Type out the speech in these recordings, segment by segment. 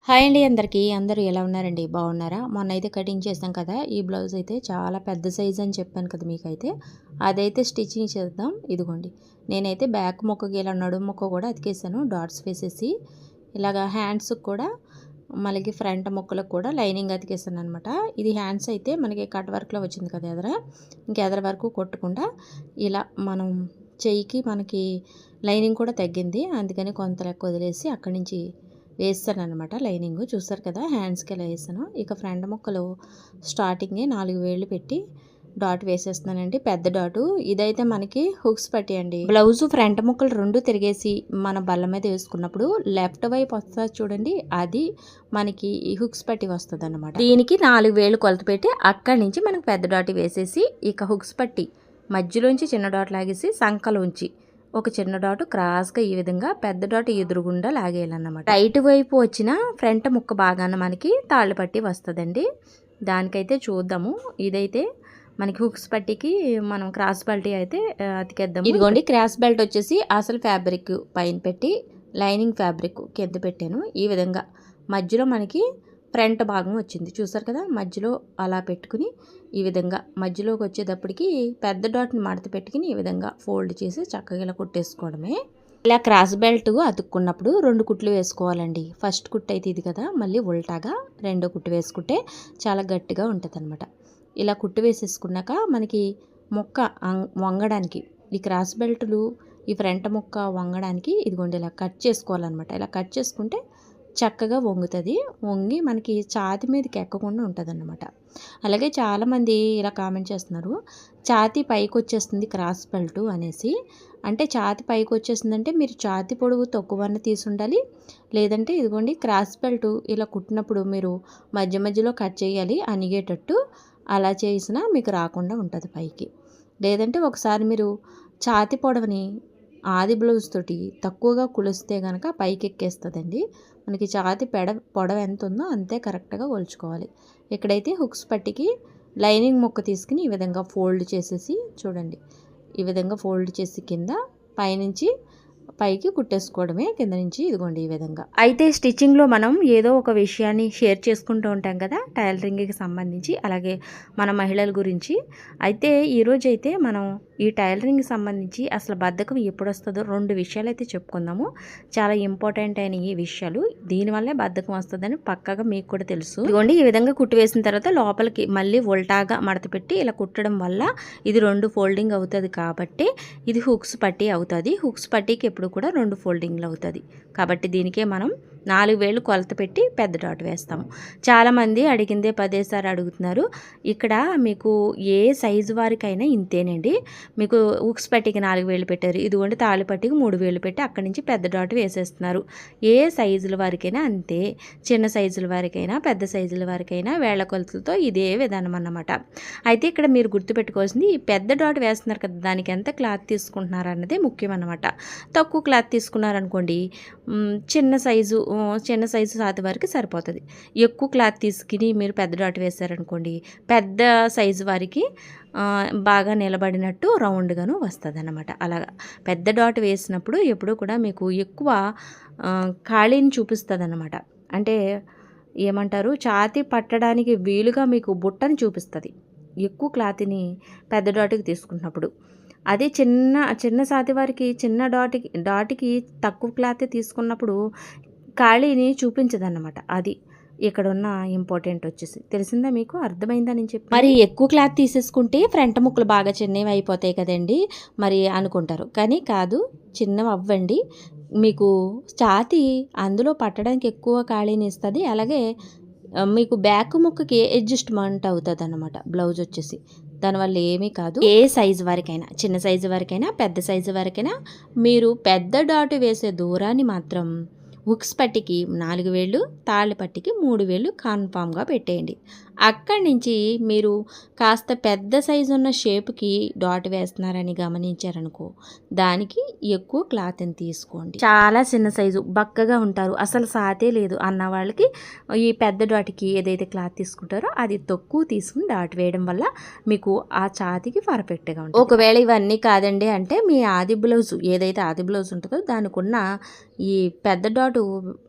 Hi అండి అందరికీ. అందరూ ఎలా ఉన్నారండి? బాగున్నారా? మొన్నైతే కటింగ్ చేసాం కదా. ఈ బ్లౌజ్ అయితే చాలా పెద్ద సైజ్ అని చెప్పాను కదా మీకైతే. అదైతే స్టిచ్చింగ్ చేద్దాం. ఇదిగోండి, నేనైతే బ్యాక్ ముక్కకి ఇలా నడుము ముక్క కూడా అతికేసాను డాట్స్ వేసేసి. ఇలాగా హ్యాండ్స్కి కూడా మనకి ఫ్రంట్ ముక్కలకు కూడా లైనింగ్ అతికేసాను అనమాట. ఇది హ్యాండ్స్ అయితే మనకి కట్ వర్క్లో వచ్చింది కదా ఎదర. ఇంకెదర వరకు కొట్టకుండా ఇలా మనం చెయ్యికి మనకి లైనింగ్ కూడా తగ్గింది. అందుకని కొంత లెక్క వదిలేసి అక్కడి నుంచి వేస్తాను అనమాట. లైనింగ్ చూస్తారు కదా, హ్యాండ్స్కి ఎలా వేసాను. ఇక ఫ్రంట్ ముక్కలు స్టార్టింగే 4 వేళ్ళు పెట్టి డాట్ వేసేస్తున్నానండి, పెద్ద డాటు. ఇదైతే మనకి హుక్స్ పట్టి అండి. బ్లౌజ్ ఫ్రంట్ ముక్కలు 2 తిరిగేసి మన బల్ల మీద వేసుకున్నప్పుడు లెఫ్ట్ వైపు వస్తుంది చూడండి, అది మనకి ఈ హుక్స్ పట్టి వస్తుంది అనమాట. దీనికి 4 వేళ్ళు కొలత పెట్టి అక్కడి నుంచి మనకు పెద్ద డాట్ వేసేసి ఇక హుక్స్ పట్టి మధ్యలోంచి చిన్న డాట్ లాగేసి సంకలోంచి ఒక చిన్న డాట్ క్రాస్గా ఈ విధంగా పెద్ద డాట్ ఎదురుగుండా లాగేయాలన్నమాట. రైట్ వైపు వచ్చిన ఫ్రంట్ ముక్క బాగాన మనకి తాళ్ళు పట్టి వస్తుందండి. దానికైతే చూద్దాము. ఇదైతే మనకి హుక్స్ పట్టికి మనం క్రాస్ బెల్ట్ అయితే అతికేద్దాము. ఇదిగోండి, క్రాస్ బెల్ట్ వచ్చేసి అసలు ఫ్యాబ్రిక్ పైన పెట్టి లైనింగ్ ఫ్యాబ్రిక్ కింద పెట్టాను. ఈ విధంగా మధ్యలో మనకి ఫ్రంట్ భాగం వచ్చింది చూసారు కదా. మధ్యలో అలా పెట్టుకుని ఈ విధంగా మధ్యలోకి వచ్చేటప్పటికి పెద్ద డాట్ని మడత పెట్టుకుని ఈ విధంగా ఫోల్డ్ చేసి చక్కగా ఇలా కుట్టేసుకోవడమే. ఇలా క్రాస్ బెల్ట్ అతుక్కున్నప్పుడు 2 కుట్లు వేసుకోవాలండి. ఫస్ట్ కుట్టు అయితే ఇది కదా, మళ్ళీ ఉల్టాగా రెండో కుట్టు వేసుకుంటే చాలా గట్టిగా ఉంటుంది అనమాట. ఇలా కుట్టు వేసేసుకున్నాక మనకి మొక్క వంగడానికి ఈ క్రాస్ బెల్టులు ఈ ఫ్రంట్ మొక్క వంగడానికి ఇదిగోండి ఇలా కట్ చేసుకోవాలన్నమాట. ఇలా కట్ చేసుకుంటే చక్కగా వంగుతుంది. వంగి మనకి ఛాతి మీదకి ఎక్కకుండా ఉంటుంది అన్నమాట. అలాగే చాలామంది ఇలా కామెంట్ చేస్తున్నారు, ఛాతి పైకి వచ్చేస్తుంది క్రాస్ బెల్ట్ అనేసి. అంటే ఛాతి పైకి వచ్చేసిందంటే మీరు ఛాతి పొడవు తక్కువన్న తీసి ఉండాలి, లేదంటే ఇదిగోండి క్రాస్ బెల్ట్ ఇలా కుట్టినప్పుడు మీరు మధ్య మధ్యలో కట్ చేయాలి అనిగేటట్టు. అలా చేసినా మీకు రాకుండా ఉంటుంది పైకి. లేదంటే ఒకసారి మీరు ఛాతి పొడవుని ఆది బ్లౌజ్ తోటి తక్కువగా కులిస్తే కనుక పైకి ఎక్కేస్తుందండి. మనకి ఛాతి పొడవు ఎంత ఉందో అంతే కరెక్ట్గా కొలుచుకోవాలి. ఇక్కడైతే హుక్స్ పట్టికి లైనింగ్ ముక్క తీసుకుని ఈ విధంగా ఫోల్డ్ చేసేసి చూడండి, ఈ విధంగా ఫోల్డ్ చేసి కింద పైనుంచి పైకి కుట్టేసుకోవడమే కింద నుంచి. ఇదిగోండి ఈ విధంగా. అయితే స్టిచ్చింగ్లో మనం ఏదో ఒక విషయాన్ని షేర్ చేసుకుంటూ ఉంటాం కదా టైలరింగ్కి సంబంధించి, అలాగే మన మహిళల గురించి. అయితే ఈరోజు అయితే మనం ఈ టైలరింగ్కి సంబంధించి అసలు బద్ధకం ఎప్పుడు వస్తుందో 2 విషయాలు అయితే చెప్పుకుందాము. చాలా ఇంపార్టెంట్ అయిన ఈ విషయాలు. దీనివల్లే బద్ధకం వస్తుందని పక్కగా మీకు కూడా తెలుసు. ఇదిగోండి ఈ విధంగా కుట్టి వేసిన తర్వాత లోపలికి మళ్ళీ ఉల్టాగా మడత పెట్టి ఇలా కుట్టడం వల్ల ఇది 2 ఫోల్డింగ్ అవుతుంది కాబట్టి ఇది హుక్స్ పట్టి అవుతుంది. హుక్స్ పట్టీకి ఎప్పుడు కూడా 2 ఫోల్డింగ్లు అవుతుంది కాబట్టి దీనికే మనం 4 వేళ్ళు కొలత పెట్టి పెద్ద డాట్ వేస్తాము. చాలామంది అడిగిందే 10 సార్లు అడుగుతున్నారు. ఇక్కడ మీకు ఏ సైజు వారికైనా ఇంతేనండి. మీకు హుక్స్ పట్టికి 4 వేళ్ళు పెట్టారు, ఇదిగోండి తాళి పట్టికి 3 వేళ్ళు పెట్టి అక్కడి నుంచి పెద్ద డాట్ వేసేస్తున్నారు. ఏ సైజుల వారికైనా అంతే. చిన్న సైజుల వారికైనా పెద్ద సైజుల వారికైనా వేళ్ల కొలతలతో ఇదే విధానం అన్నమాట. అయితే ఇక్కడ మీరు గుర్తుపెట్టుకోవాల్సింది, ఈ పెద్ద డాట్ వేస్తున్నారు కదా దానికి ఎంత క్లాత్ తీసుకుంటున్నారు అన్నదే ముఖ్యం అన్నమాట. తక్కువ క్లాత్ తీసుకున్నారనుకోండి చిన్న సైజు సాతి వారికి సరిపోతుంది. ఎక్కువ క్లాత్ తీసుకుని మీరు పెద్ద డాట్ వేశారనుకోండి పెద్ద సైజు వారికి బాగా నిలబడినట్టు రౌండ్గాను వస్తుంది అన్నమాట. అలాగా పెద్ద డాట్ వేసినప్పుడు ఎప్పుడూ కూడా మీకు ఎక్కువ ఖాళీని చూపిస్తుంది అన్నమాట. అంటే ఏమంటారు, ఛాతీ పట్టడానికి వీలుగా మీకు బుట్టని చూపిస్తుంది ఎక్కువ క్లాత్ని పెద్ద డాట్కి తీసుకున్నప్పుడు. అదే చిన్న సాతి వారికి చిన్న డాట్కి తక్కువ క్లాత్ తీసుకున్నప్పుడు ఖాళీని చూపించదన్నమాట. అది ఇక్కడ ఉన్న ఇంపార్టెంట్ వచ్చేసి. తెలిసిందా మీకు? అర్థమైందా నేను చెప్పి? మరి ఎక్కువ క్లాత్ తీసేసుకుంటే ఫ్రంట్ ముక్కలు బాగా చిన్నవి అయిపోతాయి కదండి మరి అనుకుంటారు. కానీ కాదు, చిన్నవి అవ్వండి. మీకు ఛాతీ అందులో పట్టడానికి ఎక్కువ ఖాళీని ఇస్తుంది. అలాగే మీకు బ్యాక్ ముక్కకి అడ్జస్ట్మెంట్ అవుతుంది అన్నమాట బ్లౌజ్ వచ్చేసి. దానివల్ల ఏమీ కాదు. ఏ సైజు వారికైనా, చిన్న సైజు వారికైనా పెద్ద సైజు వారికైనా మీరు పెద్ద డాట్ వేసే దూరాన్ని మాత్రం హుక్స్ పట్టికి 4 వేళ్ళు, తాళ్ళ పట్టికి 3 వేళ్ళు కన్ఫామ్గా పెట్టేయండి. అక్కడి నుంచి మీరు కాస్త పెద్ద సైజు ఉన్న షేప్కి డాట్ వేస్తున్నారని గమనించారనుకో, దానికి ఎక్కువ క్లాత్ని తీసుకోండి. చాలా చిన్న సైజు బక్కగా ఉంటారు, అసలు సాతే లేదు అన్న వాళ్ళకి ఈ పెద్ద డాట్కి ఏదైతే క్లాత్ తీసుకుంటారో అది తక్కువ తీసుకుని డాట్ వేయడం వల్ల మీకు ఆ ఛాతీకి పర్ఫెక్ట్గా ఉంటుంది. ఒకవేళ ఇవన్నీ కాదండి అంటే మీ ఆది బ్లౌజ్ ఏదైతే ఆది బ్లౌజ్ ఉంటుందో దానికి ఉన్న ఈ పెద్ద డాటు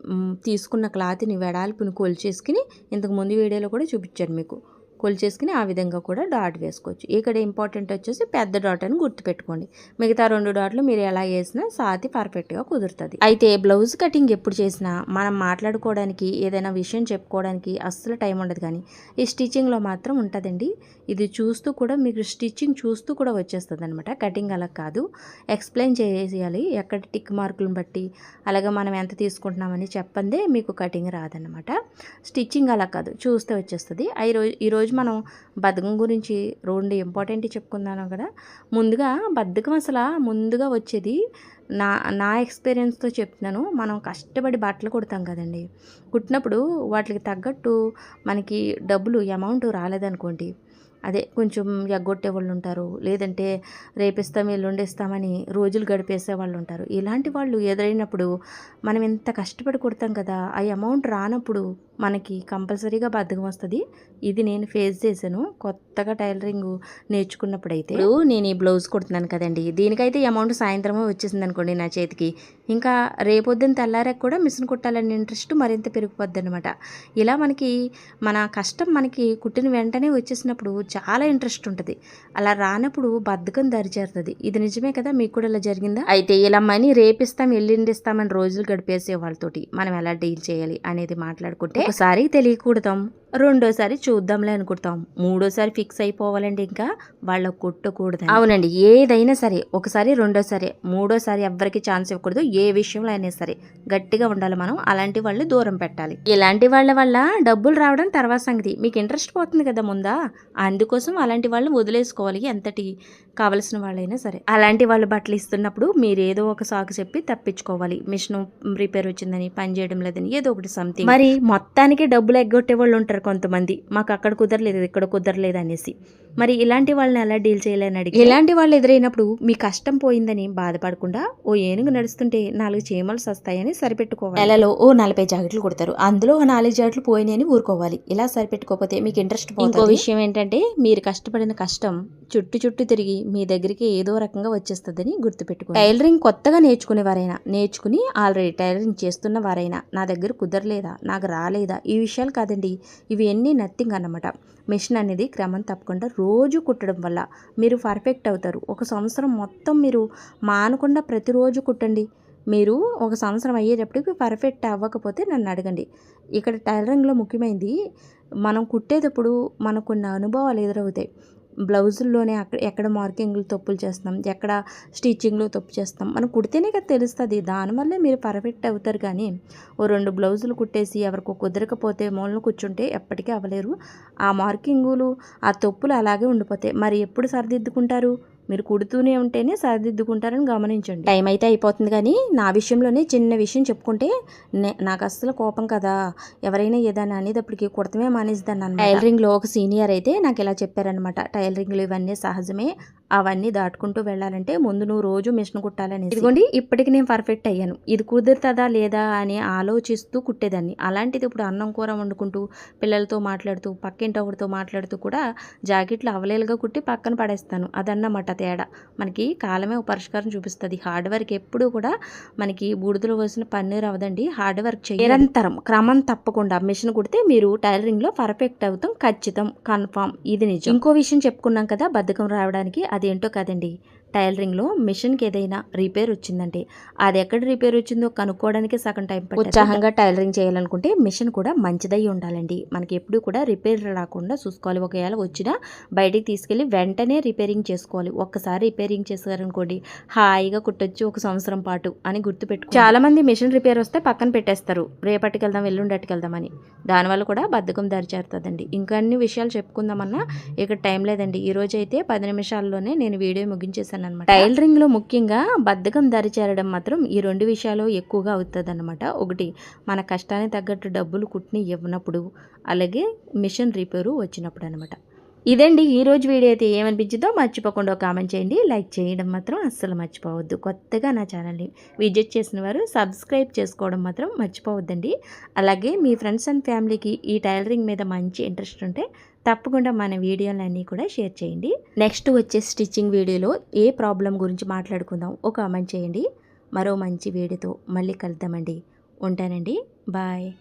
తీసుకున్న క్లాత్ని వెడల్పుని కొలిచేసుకుని ఇంతకు ముందు వీడియోలో కూడా చూపించాను మీకు. కొలిచేసుకుని ఆ విధంగా కూడా డాట్ వేసుకోవచ్చు. ఇక్కడ ఇంపార్టెంట్ వచ్చేసి పెద్ద డాట్ అని గుర్తుపెట్టుకోండి. మిగతా 2 డాట్లు మీరు ఎలా వేసినా సాతి పర్ఫెక్ట్గా కుదురుతుంది. అయితే బ్లౌజ్ కటింగ్ ఎప్పుడు చేసినా మనం మాట్లాడుకోవడానికి ఏదైనా విషయం చెప్పుకోవడానికి అస్సలు టైం ఉండదు, కానీ ఈ స్టిచ్చింగ్లో మాత్రం ఉంటుందండి. ఇది చూస్తూ కూడా మీకు స్టిచ్చింగ్ చూస్తూ కూడా వచ్చేస్తుంది అనమాట. కటింగ్ అలా కాదు, ఎక్స్ప్లెయిన్ చేయాలి ఎక్కడ టిక్ మార్కులను బట్టి, అలాగే మనం ఎంత తీసుకుంటున్నామని చెప్పందే మీకు కటింగ్ రాదన్నమాట. స్టిచ్చింగ్ అలా కాదు, చూస్తే వచ్చేస్తుంది. ఈరోజు మనం బద్ధకం గురించి 2 ఇంపార్టెంట్ చెప్పుకున్నాను కదా. ముందుగా బద్ధకం అసలు ముందుగా వచ్చేది నా ఎక్స్పీరియన్స్తో చెప్తున్నాను. మనం కష్టపడి బట్టలు కుడతాం కదండి, కుట్టినప్పుడు వాటికి తగ్గట్టు మనకి డబ్బులు అమౌంట్ రాలేదనుకోండి, అదే కొంచెం ఎగ్గొట్టే వాళ్ళు ఉంటారు, లేదంటే రేపిస్తాం ఎల్లుండిస్తామని రోజులు గడిపేసే వాళ్ళు ఉంటారు. ఇలాంటి వాళ్ళు ఎదురైనప్పుడు మనం ఎంత కష్టపడి కుడతాం కదా, ఆ అమౌంట్ రానప్పుడు మనకి కంపల్సరీగా బద్ధకం వస్తుంది. ఇది నేను ఫేస్ చేశాను కొత్తగా టైలరింగ్ నేర్చుకున్నప్పుడైతే. నేను ఈ బ్లౌజ్ కుడుతున్నాను కదండి, దీనికైతే అమౌంట్ సాయంత్రమే వచ్చేసింది అనుకోండి నా చేతికి, ఇంకా రేపొద్దున తెల్లారాక కూడా మిషన్ కుట్టాలనే ఇంట్రెస్ట్ మరింత పెరిగిపోద్ది అనమాట. ఇలా మనకి మన కష్టం మనకి కుట్టిన వెంటనే వచ్చేసినప్పుడు చాలా ఇంట్రెస్ట్ ఉంటుంది. అలా రానప్పుడు బద్ధకం దరిచేరుతుంది. ఇది నిజమే కదా, మీకు కూడా ఇలా జరిగిందా? అయితే ఇలా మనీ రేపిస్తాం ఎల్లుండిస్తామని రోజులు గడిపేసే వాళ్ళతోటి మనం ఎలా డీల్ చేయాలి అనేది మాట్లాడుకుంటే, ఒకసారి తెలియకూడతాం, రెండోసారి చూద్దాంలే అనుకుంటాం, మూడోసారి ఫిక్స్ అయిపోవాలండి, ఇంకా వాళ్ళ కొట్టకూడదు. అవునండి, ఏదైనా సరే ఒకసారి రెండోసారి మూడోసారి ఎవ్వరికి ఛాన్స్ ఇవ్వకూడదు. ఏ విషయంలో అయినా సరే గట్టిగా ఉండాలి మనం. అలాంటి వాళ్ళు దూరం పెట్టాలి. ఇలాంటి వాళ్ళ వల్ల డబ్బులు రావడం తర్వాత సంగతి, మీకు ఇంట్రెస్ట్ పోతుంది కదా ముందా, అందుకోసం అలాంటి వాళ్ళని వదిలేసుకోవాలి. ఎంతటి కావలసిన వాళ్ళైనా సరే అలాంటి వాళ్ళు బట్టలు ఇస్తున్నప్పుడు మీరు ఏదో ఒక సాకు చెప్పి తప్పించుకోవాలి. మిషన్ రిపేర్ వచ్చిందని, పని చేయడం లేదని, ఏదో ఒకటి సంథింగ్. మరి మొత్తానికి డబ్బులు ఎగ్గొట్టే వాళ్ళు ఉంటారు కొంతమంది, మాకు అక్కడ కుదరలేదు ఇక్కడ కుదరలేదు అనేసి. మరి ఇలాంటి వాళ్ళని ఎలా డీల్ చేయాలని అడిగి, ఇలాంటి వాళ్ళు ఎదురైనప్పుడు మీ కష్టం పోయిందని బాధపడకుండా ఓ ఏనుగు నడుస్తుంటే 4 చీమలు సస్తాయని సరిపెట్టుకోవాలి. నెలలో ఓ 40 జాకెట్లు కుడతారు, అందులో 4 జాకెట్లు పోయినాయని ఊరుకోవాలి. ఇలా సరిపెట్టుకోకపోతే మీకు ఇంట్రెస్ట్ పోతుంది. ఇంకో విషయం ఏంటంటే, మీరు కష్టపడిన కష్టం చుట్టూ తిరిగి మీ దగ్గరికి ఏదో రకంగా వచ్చేస్తుందని గుర్తుపెట్టుకోండి. టైలరింగ్ కొత్తగా నేర్చుకుని ఆల్రెడీ టైలరింగ్ చేస్తున్న వారైనా నా దగ్గర కుదరలేదా, నాకు రాలేదా, ఈ విషయాలు కాదండి. ఇవి ఎన్ని నథింగ్ అన్నమాట. మిషన్ అనేది క్రమం తప్పకుండా రోజు కుట్టడం వల్ల మీరు పర్ఫెక్ట్ అవుతారు. 1 సంవత్సరం మొత్తం మీరు మానకుండా ప్రతిరోజు కుట్టండి. మీరు 1 సంవత్సరం అయ్యేటప్పటికి పర్ఫెక్ట్ అవ్వకపోతే నన్ను అడగండి. ఇక్కడ టైలరింగ్లో ముఖ్యమైనది, మనం కుట్టేటప్పుడు మనకు కొన్ని అనుభవాలు ఎదురవుతాయి. బ్లౌజుల్లోనే ఎక్కడ మార్కింగ్లు తప్పులు చేస్తాం, ఎక్కడ స్టిచ్చింగ్లో తప్పు చేస్తాం, మనం కుడితేనే కదా తెలుస్తుంది. దానివల్లే మీరు పర్ఫెక్ట్ అవుతారు. కానీ ఓ 2 బ్లౌజులు కుట్టేసి ఎవరికో కుదరకపోతే మూలను కూర్చుంటే ఎప్పటికీ అవ్వలేరు. ఆ మార్కింగులు ఆ తప్పులు అలాగే ఉండిపోతాయి. మరి ఎప్పుడు సరిదిద్దుకుంటారు? మీరు కుడుతూనే ఉంటేనే సరిదిద్దుకుంటారని గమనించండి. టైం అయితే అయిపోతుంది, కానీ నా విషయంలోనే చిన్న విషయం చెప్పుకుంటే, నాకు అస్సలు కోపం కదా, ఎవరైనా ఏదైనా అనేటప్పటికి కుడతమే మానేస్తాను అన్నమాట. టైలరింగ్లో ఒక సీనియర్ అయితే నాకు ఇలా చెప్పారనమాట, టైలరింగ్లో ఇవన్నీ సహజమే, అవన్నీ దాటుకుంటూ వెళ్ళాలంటే ముందు నువ్వు రోజు మిషన్ కుట్టాలని. ఇదిగోండి, ఇప్పటికి నేను పర్ఫెక్ట్ అయ్యాను. ఇది కుదురుతుందా లేదా అని ఆలోచిస్తూ కుట్టేదాన్ని. అలాంటిది ఇప్పుడు అన్నం కూర వండుకుంటూ పిల్లలతో మాట్లాడుతూ పక్కింటి ఒకటితో మాట్లాడుతూ కూడా జాకెట్లు అవలేలుగా కుట్టి పక్కన పడేస్తాను. అదన్నమాట తేడా. మనకి కాలమే ఒక పరిష్కారం చూపిస్తుంది. హార్డ్ వర్క్ ఎప్పుడూ కూడా మనకి బూడిదలో వేసిన పన్నీరు అవదండి. హార్డ్ వర్క్ నిరంతరం క్రమం తప్పకుండా మిషన్ కుడితే మీరు టైలరింగ్లో పర్ఫెక్ట్ అవుతాం, ఖచ్చితం, కన్ఫామ్. ఇది నిజం. ఇంకో విషయం చెప్పుకున్నాం కదా బద్ధకం రావడానికి, అదేంటో కదండి, టైలరింగ్లో మిషన్కి ఏదైనా రిపేర్ వచ్చిందంటే అది ఎక్కడ రిపేర్ వచ్చిందో కనుక్కోవడానికి సగం టైం పడుతుంది. ఉత్సాహంగా టైలరింగ్ చేయాలనుకుంటే మిషన్ కూడా మంచిదై ఉండాలండి. మనకి ఎప్పుడు కూడా రిపేర్ రాకుండా చూసుకోవాలి. ఒకవేళ వచ్చినా బయటికి తీసుకెళ్ళి వెంటనే రిపేరింగ్ చేసుకోవాలి. ఒక్కసారి రిపేరింగ్ చేశారనుకోండి, హాయిగా కుట్టొచ్చు 1 సంవత్సరం పాటు అని గుర్తుపెట్టుకో. చాలా మంది మిషన్ రిపేర్ వస్తే పక్కన పెట్టేస్తారు, రేపటికి వెళ్దాం ఎల్లుండటికి వెళ్దామని. దానివల్ల కూడా బద్ధకం దరిచేరుతుందండి. ఇంకా అన్ని విషయాలు చెప్పుకుందామన్నా ఇక్కడ టైం లేదండి. ఈరోజు అయితే 10 నిమిషాల్లోనే నేను వీడియో ముగించేసాను అనమాట. టైలరింగ్ లో ముఖ్యంగా బద్ధకం దరి చేరడం మాత్రం ఈ 2 విషయాలు ఎక్కువగా అవుతుంది అనమాట. ఒకటి, మన కష్టానికి తగ్గట్టు డబ్బులు కుట్టిని ఇవ్వనప్పుడు, అలాగే మిషన్ రిపేరు వచ్చినప్పుడు అనమాట. ఇదండి ఈరోజు వీడియో. అయితే ఏమనిపించిందో మర్చిపోకుండా కామెంట్ చేయండి. లైక్ చేయడం మాత్రం అస్సలు మర్చిపోవద్దు. కొత్తగా నా ఛానల్ని విజిట్ చేసిన వారు సబ్స్క్రైబ్ చేసుకోవడం మాత్రం మర్చిపోవద్దండి. అలాగే మీ ఫ్రెండ్స్ అండ్ ఫ్యామిలీకి ఈ టైలరింగ్ మీద మంచి ఇంట్రెస్ట్ ఉంటే తప్పకుండా మన వీడియోలన్నీ కూడా షేర్ చేయండి. నెక్స్ట్ వచ్చే స్టిచ్చింగ్ వీడియోలో ఏ ప్రాబ్లం గురించి మాట్లాడుకుందాం ఒక కామెంట్ చేయండి. మరో మంచి వీడియోతో మళ్ళీ కలుద్దామండి. ఉంటానండి. బాయ్.